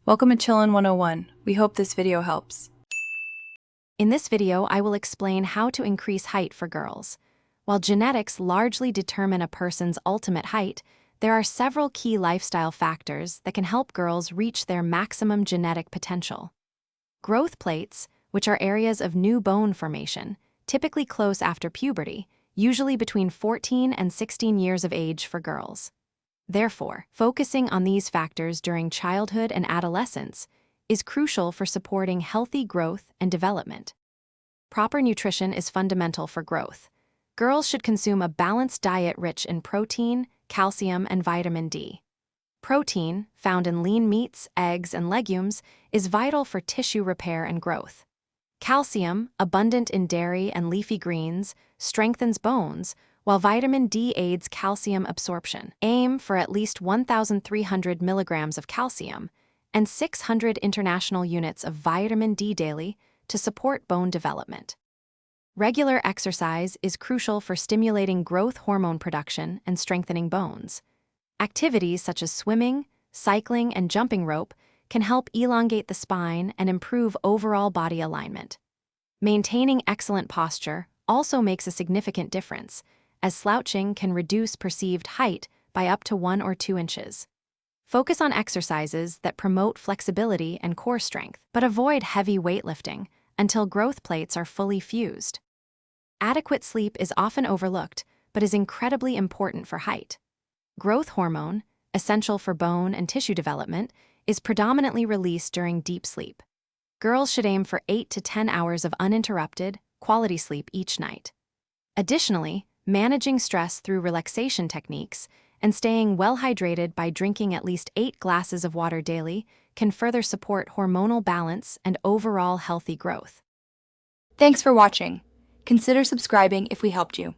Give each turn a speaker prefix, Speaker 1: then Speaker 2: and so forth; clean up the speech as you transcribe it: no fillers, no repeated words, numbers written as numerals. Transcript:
Speaker 1: Welcome to Chillin' 101. We hope this video helps.
Speaker 2: In this video, I will explain how to increase height for girls. While genetics largely determine a person's ultimate height, there are several key lifestyle factors that can help girls reach their maximum genetic potential. Growth plates, which are areas of new bone formation, typically close after puberty, usually between 14 and 16 years of age for girls. Therefore, focusing on these factors during childhood and adolescence is crucial for supporting healthy growth and development. Proper nutrition is fundamental for growth. Girls should consume a balanced diet rich in protein, calcium, and vitamin D. Protein, found in lean meats, eggs, and legumes, is vital for tissue repair and growth. Calcium, abundant in dairy and leafy greens, strengthens bones, while vitamin D aids calcium absorption. Aim for at least 1,300 milligrams of calcium and 600 international units of vitamin D daily to support bone development. Regular exercise is crucial for stimulating growth hormone production and strengthening bones. Activities such as swimming, cycling, and jumping rope can help elongate the spine and improve overall body alignment. Maintaining excellent posture also makes a significant difference, as slouching can reduce perceived height by up to 1 or 2 inches. Focus on exercises that promote flexibility and core strength, but avoid heavy weightlifting until growth plates are fully fused. Adequate sleep is often overlooked, but is incredibly important for height. Growth hormone, essential for bone and tissue development, is predominantly released during deep sleep. Girls should aim for 8 to 10 hours of uninterrupted, quality sleep each night. Additionally, managing stress through relaxation techniques and staying well hydrated by drinking at least 8 glasses of water daily can further support hormonal balance and overall healthy growth.
Speaker 3: Thanks for watching. Consider subscribing if we helped you.